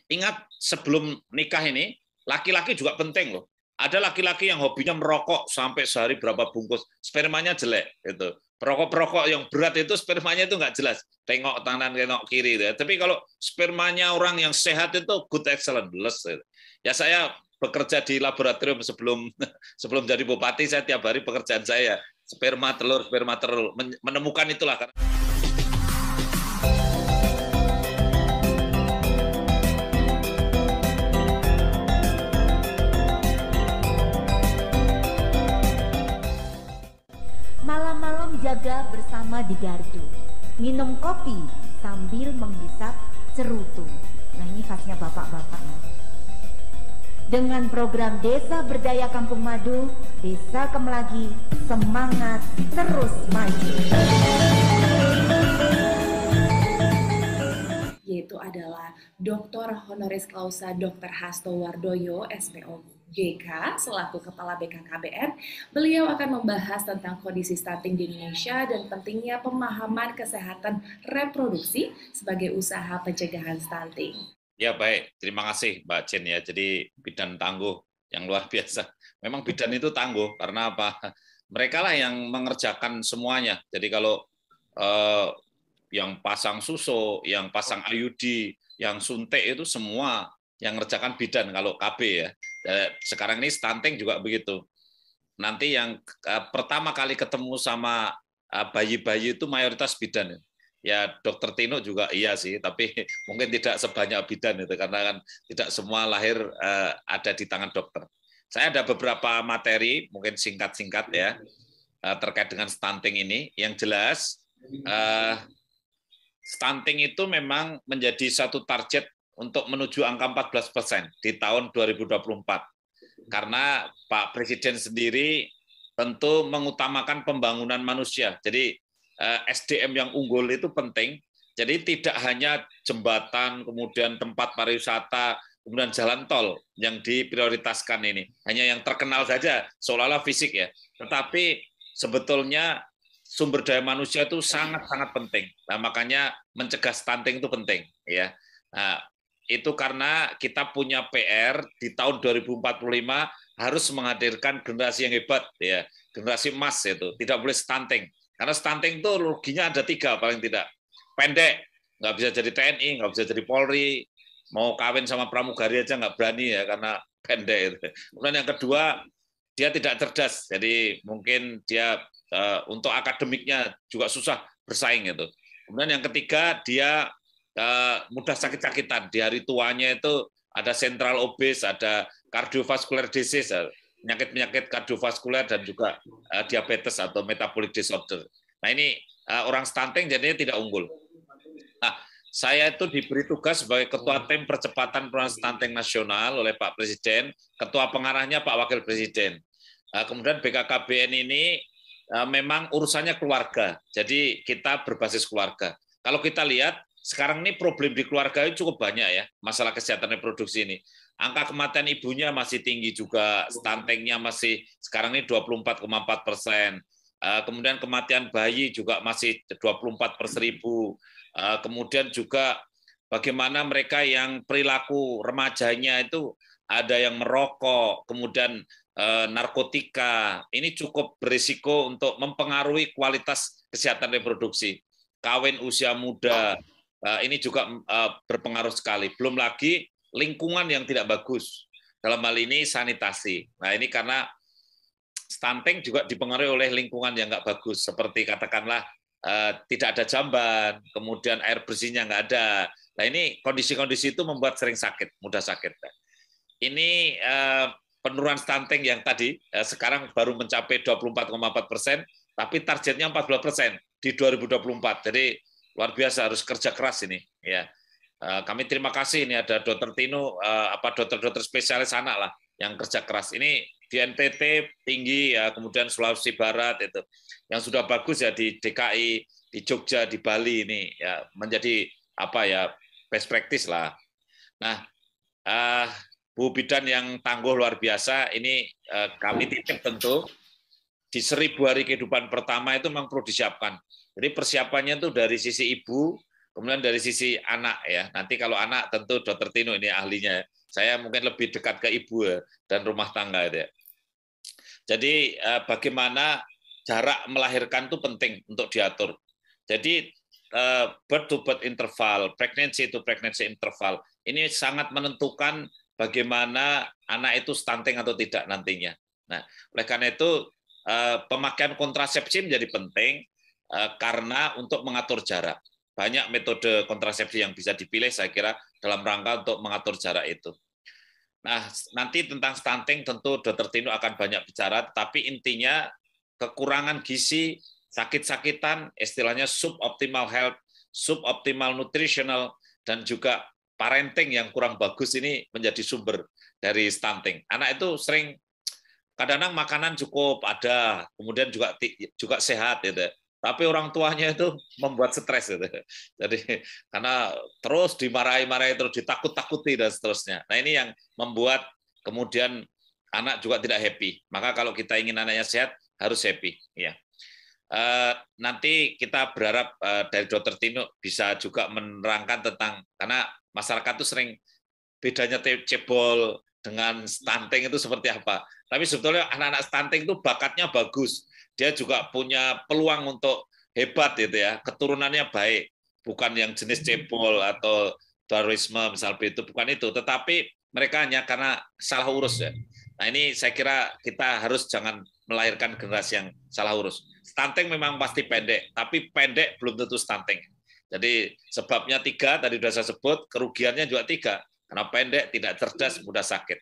Ingat sebelum nikah ini, laki-laki juga penting loh. Ada laki-laki yang hobinya merokok sampai sehari berapa bungkus, spermanya jelek. Gitu. Perokok-perokok yang berat itu spermanya itu nggak jelas. Tengok kanan, tengok kiri. Gitu. Tapi kalau spermanya orang yang sehat itu good, excellent, bless. Gitu. Ya saya bekerja di laboratorium sebelum sebelum jadi bupati, saya tiap hari pekerjaan saya sperma telur, menemukan itulah. Malam-malam jaga bersama di gardu, minum kopi sambil menghisap cerutu. Nah ini khasnya bapak-bapak nih. Dengan program Desa Berdaya Kampung Madu, Desa Kemelagi semangat terus maju. Yaitu adalah Dr. Honoris Causa Dr. Hasto Wardoyo, SPO GK, selaku Kepala BKKBN. Beliau akan membahas tentang kondisi stunting di Indonesia dan pentingnya pemahaman kesehatan reproduksi sebagai usaha pencegahan stunting. Ya baik, terima kasih Mbak Jen ya. Jadi bidan tangguh yang luar biasa. Memang bidan itu tangguh karena apa? Mereka lah yang mengerjakan semuanya. Jadi kalau yang pasang susu, yang pasang IUD, yang suntik itu semua yang ngerjakan bidan kalau KB ya. Sekarang ini stunting juga begitu. Nanti yang pertama kali ketemu sama bayi-bayi itu mayoritas bidan. Ya dokter Tino juga iya sih, tapi mungkin tidak sebanyak bidan itu karena kan tidak semua lahir ada di tangan dokter. Saya ada beberapa materi, mungkin singkat-singkat ya, terkait dengan stunting ini. Yang jelas, stunting itu memang menjadi satu target untuk menuju angka 14% di tahun 2024. Karena Pak Presiden sendiri tentu mengutamakan pembangunan manusia. Jadi SDM yang unggul itu penting. Jadi tidak hanya jembatan, kemudian tempat pariwisata, kemudian jalan tol yang diprioritaskan ini. Hanya yang terkenal saja, seolah-olah fisik ya. Tetapi sebetulnya sumber daya manusia itu sangat-sangat penting. Nah, makanya mencegah stunting itu penting. Ya. Nah, itu karena kita punya PR di tahun 2045 harus menghadirkan generasi yang hebat, ya, generasi emas itu tidak boleh stunting. Karena stunting itu ruginya ada 3 paling tidak. Pendek, nggak bisa jadi TNI, nggak bisa jadi Polri, mau kawin sama pramugari aja nggak berani ya karena pendek itu. Kemudian yang kedua, dia tidak cerdas, jadi mungkin dia untuk akademiknya juga susah bersaing itu. Kemudian yang ketiga, dia mudah sakit-sakitan. Di hari tuanya itu ada central obese, ada cardiovascular disease, penyakit-penyakit kardiovaskuler dan juga diabetes atau metabolic disorder. Nah ini orang stunting jadinya tidak unggul. Nah, saya itu diberi tugas sebagai Ketua Tim Percepatan Penurunan Stunting Nasional oleh Pak Presiden, Ketua Pengarahnya Pak Wakil Presiden. Kemudian BKKBN ini memang urusannya keluarga, jadi kita berbasis keluarga. Kalau kita lihat, sekarang ini problem di keluarga itu cukup banyak ya, masalah kesehatan reproduksi ini. Angka kematian ibunya masih tinggi juga, stuntingnya masih sekarang ini 24,4%. Kemudian kematian bayi juga masih 24 per 1000. Kemudian juga bagaimana mereka yang perilaku remajanya itu ada yang merokok, kemudian narkotika. Ini cukup berisiko untuk mempengaruhi kualitas kesehatan reproduksi. Kawin usia muda, ini juga berpengaruh sekali. Belum lagi lingkungan yang tidak bagus. Dalam hal ini sanitasi. Nah ini karena stunting juga dipengaruhi oleh lingkungan yang nggak bagus. Seperti katakanlah tidak ada jamban, kemudian air bersihnya nggak ada. Nah ini kondisi-kondisi itu membuat sering sakit, mudah sakit. Ini penurunan stunting yang tadi sekarang baru mencapai 24,4%, tapi targetnya 14% di 2024. Jadi luar biasa, harus kerja keras ini ya. Kami terima kasih ini ada Dr. Tino, dokter-dokter spesialis anak lah yang kerja keras. Ini di NTT tinggi ya, kemudian Sulawesi Barat itu yang sudah bagus ya, di DKI, di Jogja, di Bali ini ya menjadi best practice lah. Nah, Bu Bidan yang tangguh luar biasa ini, kami titip tentu di 1000 hari kehidupan pertama itu memang perlu disiapkan. Jadi persiapannya itu dari sisi ibu, Kemudian dari sisi anak ya, nanti kalau anak tentu Dr. Tino ini ahlinya. Saya mungkin lebih dekat ke ibu ya, dan rumah tangga ya. Jadi bagaimana jarak melahirkan itu penting untuk diatur. Jadi birth to birth interval, pregnancy to pregnancy interval ini sangat menentukan bagaimana anak itu stunting atau tidak nantinya. Nah, oleh karena itu pemakaian kontrasepsi menjadi penting karena untuk mengatur jarak. Banyak metode kontrasepsi yang bisa dipilih saya kira dalam rangka untuk mengatur jarak itu. Nah, nanti tentang stunting tentu Dr. Tino akan banyak bicara, tapi intinya kekurangan gizi, sakit-sakitan, istilahnya suboptimal health, suboptimal nutritional, dan juga parenting yang kurang bagus ini menjadi sumber dari stunting. Anak itu sering kadang-kadang makanan cukup ada, kemudian juga sehat gitu. Tapi orang tuanya itu membuat stres gitu. Jadi karena terus dimarahi-marahi, terus ditakut-takuti dan seterusnya. Nah, ini yang membuat kemudian anak juga tidak happy. Maka kalau kita ingin anaknya sehat harus happy, ya. Nanti kita berharap dari Dr. Tino bisa juga menerangkan tentang, karena masyarakat itu sering bedanya cebol dengan stunting itu seperti apa. Tapi sebetulnya anak-anak stunting itu bakatnya bagus. Dia juga punya peluang untuk hebat gitu ya, keturunannya baik, bukan yang jenis cebol atau Darwinisme misalnya itu, bukan itu, tetapi mereka hanya karena salah urus ya. Nah, ini saya kira kita harus jangan melahirkan generasi yang salah urus. Stunting memang pasti pendek, tapi pendek belum tentu stunting. Jadi sebabnya 3 tadi sudah saya sebut, kerugiannya juga 3, karena pendek, tidak cerdas, mudah sakit.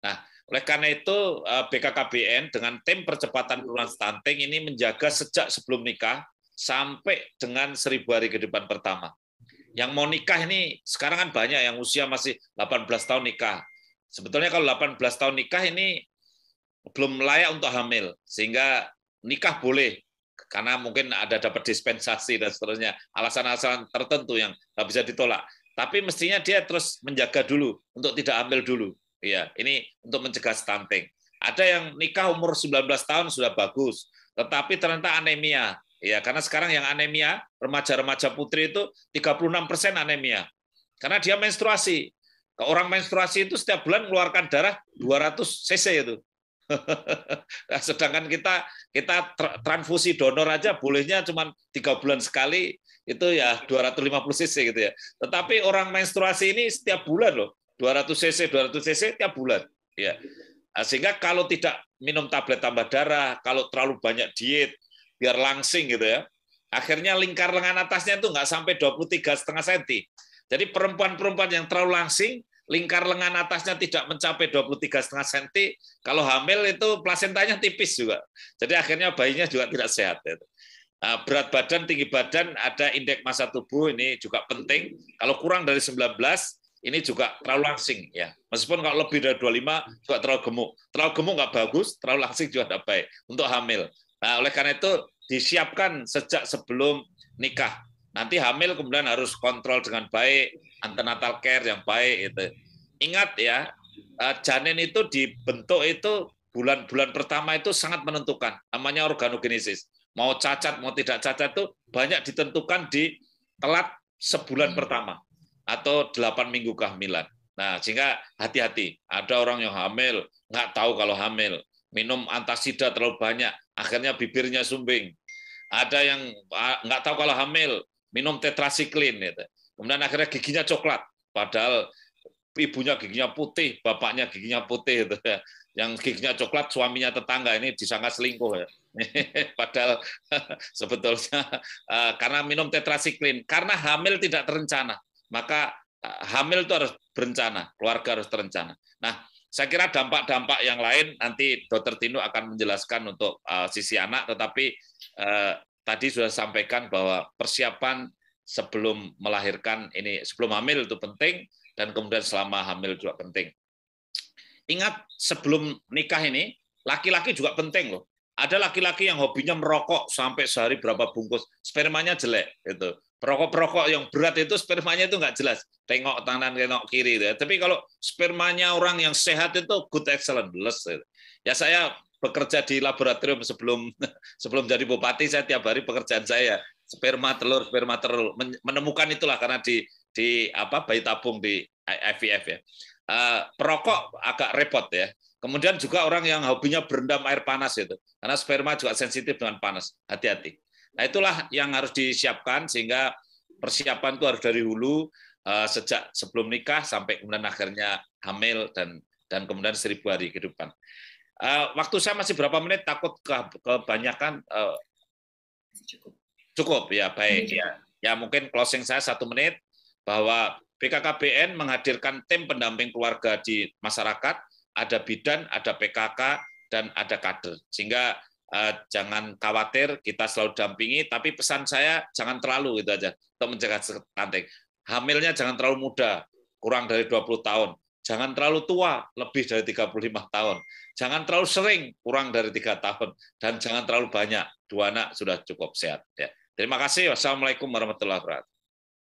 Nah, oleh karena itu BKKBN dengan tim percepatan penurunan stunting ini menjaga sejak sebelum nikah sampai dengan 1000 hari kehidupan pertama. Yang mau nikah ini sekarang kan banyak yang usia masih 18 tahun nikah. Sebetulnya kalau 18 tahun nikah ini belum layak untuk hamil, sehingga nikah boleh karena mungkin ada dapat dispensasi dan seterusnya, alasan-alasan tertentu yang nggak bisa ditolak. Tapi mestinya dia terus menjaga dulu untuk tidak hamil dulu. Ya, ini untuk mencegah stunting. Ada yang nikah umur 19 tahun sudah bagus, tetapi ternyata anemia. Ya, karena sekarang yang anemia, remaja-remaja putri itu 36% anemia. Karena dia menstruasi. Orang menstruasi itu setiap bulan mengeluarkan darah 200 cc itu. Nah, sedangkan kita transfusi donor aja bolehnya cuma 3 bulan sekali, itu ya 250 cc gitu ya. Tetapi orang menstruasi ini setiap bulan loh. 200 cc tiap bulan, ya. Sehingga kalau tidak minum tablet tambah darah, kalau terlalu banyak diet, biar langsing gitu ya, akhirnya lingkar lengan atasnya itu nggak sampai 23,5 cm. Jadi perempuan-perempuan yang terlalu langsing, lingkar lengan atasnya tidak mencapai 23,5 cm, kalau hamil itu plasentanya tipis juga. Jadi akhirnya bayinya juga tidak sehat. Berat badan, tinggi badan, ada indeks massa tubuh, ini juga penting. Kalau kurang dari 19, ini juga terlalu langsing ya. Meskipun kalau lebih dari 25 juga terlalu gemuk. Terlalu gemuk nggak bagus, terlalu langsing juga tidak baik untuk hamil. Nah, oleh karena itu disiapkan sejak sebelum nikah. Nanti hamil kemudian harus kontrol dengan baik, antenatal care yang baik itu. Ingat ya, janin itu dibentuk itu bulan-bulan pertama itu sangat menentukan. Namanya organogenesis. Mau cacat mau tidak cacat itu banyak ditentukan di telat sebulan pertama atau 8 minggu kehamilan. Nah, sehingga hati-hati. Ada orang yang hamil, nggak tahu kalau hamil. Minum antasida terlalu banyak, akhirnya bibirnya sumbing. Ada yang nggak tahu kalau hamil, minum tetrasiklin. Gitu. Kemudian akhirnya giginya coklat. Padahal ibunya giginya putih, bapaknya giginya putih. Gitu. Yang giginya coklat, suaminya tetangga. Ini disangka selingkuh. Ya. Padahal sebetulnya karena minum tetrasiklin. Karena hamil tidak terencana. Maka hamil itu harus berencana, keluarga harus terencana. Nah, saya kira dampak-dampak yang lain nanti Dr. Tino akan menjelaskan untuk sisi anak, tetapi tadi sudah sampaikan bahwa persiapan sebelum melahirkan ini, sebelum hamil itu penting, dan kemudian selama hamil juga penting. Ingat, sebelum nikah ini, laki-laki juga penting loh. Ada laki-laki yang hobinya merokok sampai sehari berapa bungkus, spermanya jelek itu. Perokok-perokok yang berat itu spermanya itu nggak jelas. Tengok kanan, tengok kiri. Ya. Tapi kalau spermanya orang yang sehat itu good, excellent, bless. Ya saya bekerja di laboratorium sebelum jadi bupati, saya tiap hari pekerjaan saya sperma telur, menemukan itulah karena di bayi tabung di IVF ya. Perokok agak repot ya. Kemudian juga orang yang hobinya berendam air panas itu, karena sperma juga sensitif dengan panas. Hati-hati. Nah itulah yang harus disiapkan sehingga persiapan itu harus dari hulu sejak sebelum nikah sampai kemudian akhirnya hamil dan kemudian 1000 hari kehidupan. Waktu saya masih berapa menit? Takut kebanyakan. Cukup ya, baik ya. Ya mungkin closing saya 1 menit bahwa BKKBN menghadirkan tim pendamping keluarga di masyarakat, ada bidan, ada PKK, dan ada kader. Sehingga jangan khawatir, kita selalu dampingi, tapi pesan saya jangan terlalu gitu aja untuk menjaga stunting. Hamilnya jangan terlalu muda, kurang dari 20 tahun. Jangan terlalu tua, lebih dari 35 tahun. Jangan terlalu sering, kurang dari 3 tahun. Dan jangan terlalu banyak, 2 anak sudah cukup sehat. Ya. Terima kasih. Wassalamualaikum warahmatullahi wabarakatuh.